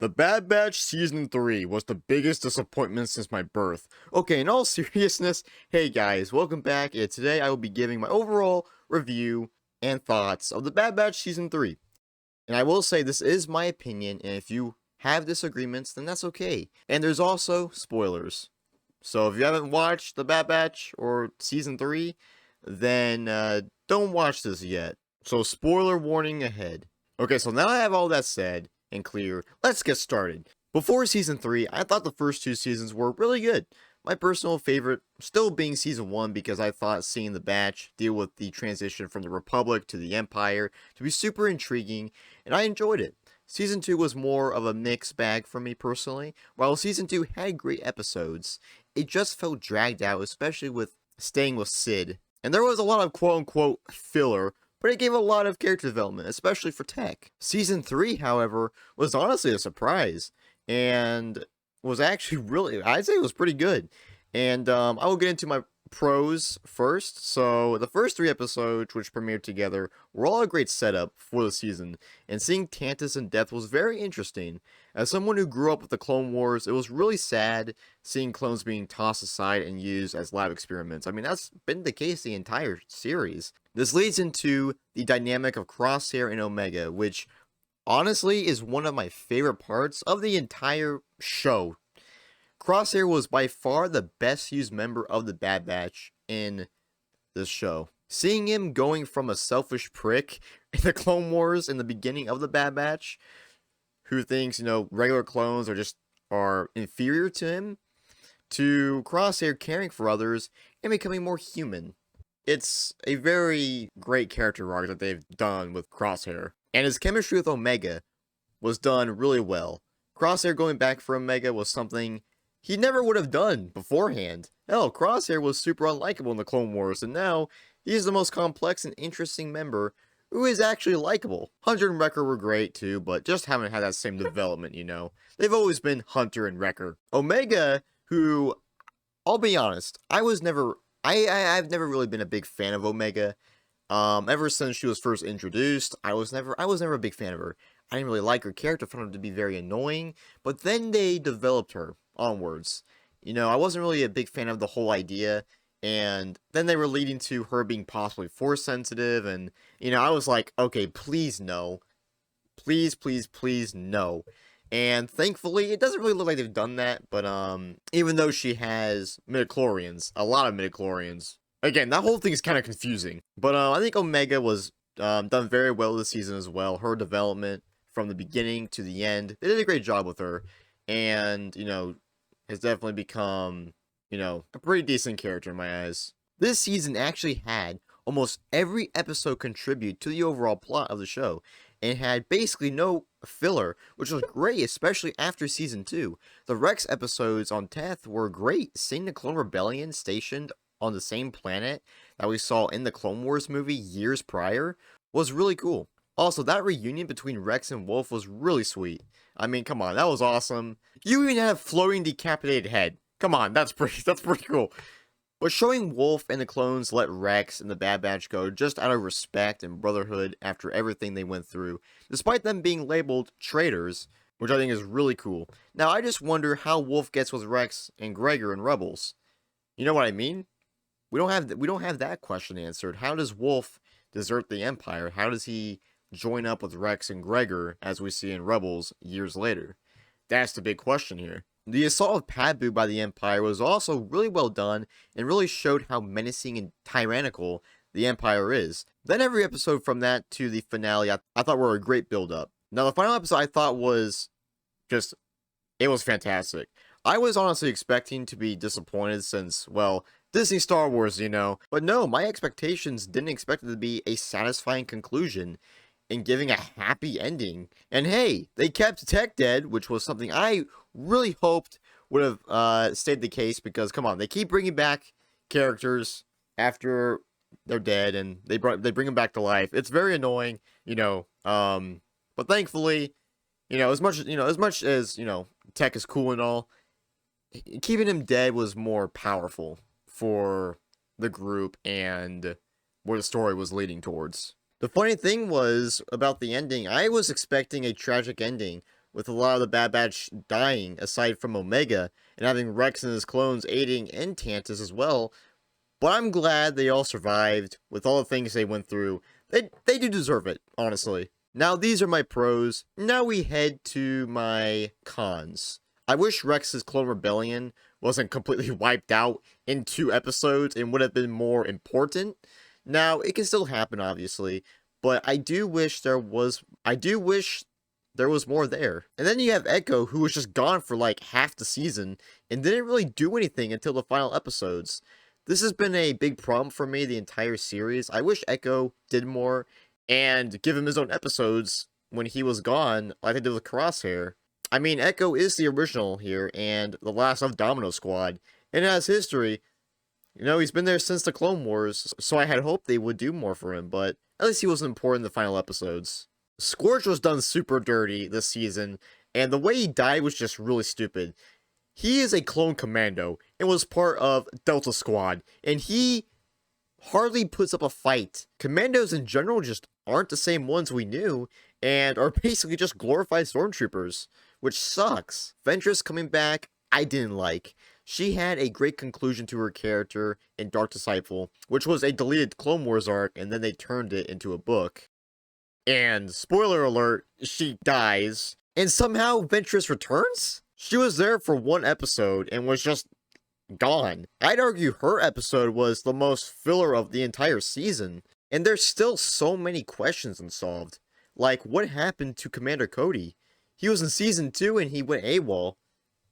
The Bad Batch Season 3 was the biggest disappointment since my birth. Okay, in all seriousness, hey guys, welcome back, and today I will be giving my overall review and thoughts of The Bad Batch Season 3. And I will say this is my opinion, and if you have disagreements, then that's okay. And there's also spoilers. So if you haven't watched The Bad Batch or Season 3, then don't watch this yet. So spoiler warning ahead. Okay, so now I have all that said and clear, let's get started. Before Season 3, I thought the first two seasons were really good. My personal favorite still being Season 1 because I thought seeing the Batch deal with the transition from the Republic to the Empire to be super intriguing, and I enjoyed it. Season 2 was more of a mixed bag for me personally. While Season 2 had great episodes, it just felt dragged out, especially with staying with Sid. And there was a lot of quote-unquote filler, but it gave a lot of character development, especially for Tech. Season 3, however, was honestly a surprise, and was actually really, I'd say it was pretty good. And I will get into my pros first. So the first 3 episodes, which premiered together, were all a great setup for the season, and seeing Tantus in death was very interesting. As someone who grew up with the Clone Wars, it was really sad seeing clones being tossed aside and used as lab experiments. I mean, that's been the case the entire series. This leads into the dynamic of Crosshair and Omega, which honestly is one of my favorite parts of the entire show. Crosshair was by far the best used member of the Bad Batch in this show. Seeing him going from a selfish prick in the Clone Wars in the beginning of the Bad Batch, who thinks, regular clones are inferior to him, to Crosshair caring for others and becoming more human. It's a very great character arc that they've done with Crosshair. And his chemistry with Omega was done really well. Crosshair going back for Omega was something he never would have done beforehand. Hell, Crosshair was super unlikable in the Clone Wars, and now he's the most complex and interesting member who is actually likable. Hunter and Wrecker were great too, but just haven't had that same development, They've always been Hunter and Wrecker. Omega, who, I'll be honest, I've never really been a big fan of Omega. Ever since she was first introduced, I was never a big fan of her. I didn't really like her character, found her to be very annoying, but then they developed her onwards. I wasn't really a big fan of the whole idea, and then they were leading to her being possibly force sensitive, and, I was like, okay, please no. Please, please, please no. And thankfully, it doesn't really look like they've done that, but, even though she has midichlorians, a lot of midichlorians, again, that whole thing is kind of confusing. But, I think Omega was, done very well this season as well. Her development from the beginning to the end, they did a great job with her, and, has definitely become, a pretty decent character in my eyes. This season actually had almost every episode contribute to the overall plot of the show, and had basically no filler, which was great, especially after Season 2. The Rex episodes on Teth were great. Seeing the Clone Rebellion stationed on the same planet that we saw in the Clone Wars movie years prior was really cool. Also, that reunion between Rex and Wolf was really sweet. I mean, come on, that was awesome. You even had a floating decapitated head. Come on, that's pretty cool. But showing Wolf and the clones let Rex and the Bad Batch go just out of respect and brotherhood after everything they went through, despite them being labeled traitors, which I think is really cool. Now, I just wonder how Wolf gets with Rex and Gregor in Rebels. You know what I mean? We don't have that question answered. How does Wolf desert the Empire? How does he join up with Rex and Gregor, as we see in Rebels years later? That's the big question here. The assault of Pabu by the Empire was also really well done, and really showed how menacing and tyrannical the Empire is. Then every episode from that to the finale, I thought were a great build-up. Now the final episode I thought was it was fantastic. I was honestly expecting to be disappointed since, well, Disney Star Wars, But no, my expectations didn't expect it to be a satisfying conclusion and giving a happy ending. And hey, they kept Tech dead, which was something I really hoped would have stayed the case, because come on, they keep bringing back characters after they're dead, and they bring them back to life. It's very annoying, but thankfully, as much as Tech is cool and all, keeping him dead was more powerful for the group and where the story was leading towards. The funny thing was about the ending, I was expecting a tragic ending with a lot of the Bad Batch dying, aside from Omega, and having Rex and his clones aiding and Tantus as well. But I'm glad they all survived, with all the things they went through. They do deserve it, honestly. Now, these are my pros. Now we head to my cons. I wish Rex's Clone Rebellion wasn't completely wiped out in 2 episodes and would have been more important. Now, it can still happen, obviously, but I do wish there was more there. And then you have Echo, who was just gone for like half the season and didn't really do anything until the final episodes. This has been a big problem for me the entire series. I wish Echo did more and give him his own episodes when he was gone, like they did with Crosshair. I mean, Echo is the original here and the last of Domino Squad, and has history. You know, he's been there since the Clone Wars, so I had hoped they would do more for him, but at least he wasn't important in the final episodes. Scourge was done super dirty this season, and the way he died was just really stupid. He is a clone commando and was part of Delta Squad, and he hardly puts up a fight. Commandos in general just aren't the same ones we knew, and are basically just glorified stormtroopers, which sucks. Ventress coming back, I didn't like. She had a great conclusion to her character in Dark Disciple, which was a deleted Clone Wars arc, and then they turned it into a book. And, spoiler alert, she dies, and somehow Ventress returns? She was there for 1 episode, and was just gone. I'd argue her episode was the most filler of the entire season, and there's still so many questions unsolved. Like, what happened to Commander Cody? He was in Season 2 and he went AWOL,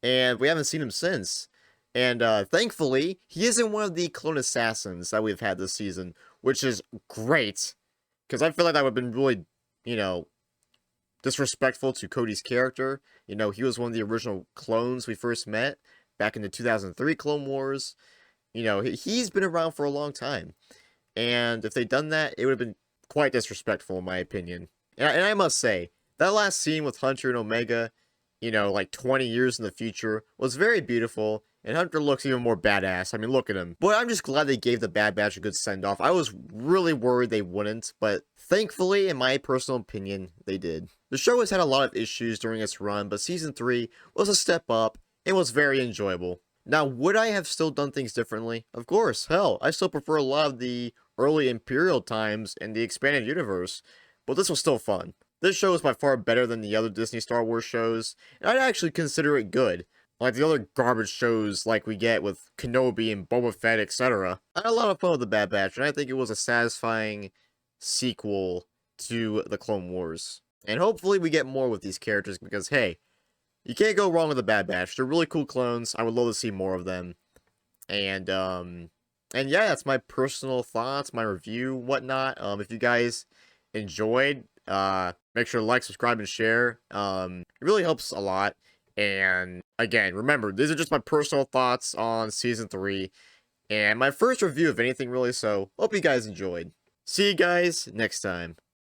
and we haven't seen him since. And thankfully, he isn't one of the clone assassins that we've had this season, which is great, because I feel like that would have been really, you know, disrespectful to Cody's character. You know, he was one of the original clones we first met back in the 2003 Clone Wars. You know, he's been around for a long time. And if they'd done that, it would have been quite disrespectful, in my opinion. And I must say, that last scene with Hunter and Omega, you know, like 20 years in the future, was very beautiful. And Hunter looks even more badass. I mean, look at him. But I'm just glad they gave the Bad Batch a good send-off. I was really worried they wouldn't, but thankfully, in my personal opinion, they did. The show has had a lot of issues during its run, but Season 3 was a step up and was very enjoyable. Now, would I have still done things differently? Of course, hell, I still prefer a lot of the early Imperial times and the expanded universe, but this was still fun. This show is by far better than the other Disney Star Wars shows, and I'd actually consider it good. Like the other garbage shows like we get with Kenobi and Boba Fett, etc. I had a lot of fun with the Bad Batch, and I think it was a satisfying sequel to the Clone Wars. And hopefully we get more with these characters, because hey, you can't go wrong with the Bad Batch. They're really cool clones. I would love to see more of them. And yeah, that's my personal thoughts, my review, whatnot. If you guys enjoyed, make sure to like, subscribe, and share. It really helps a lot. And again, remember, these are just my personal thoughts on Season 3. And my first review of anything, really, so hope you guys enjoyed. See you guys next time.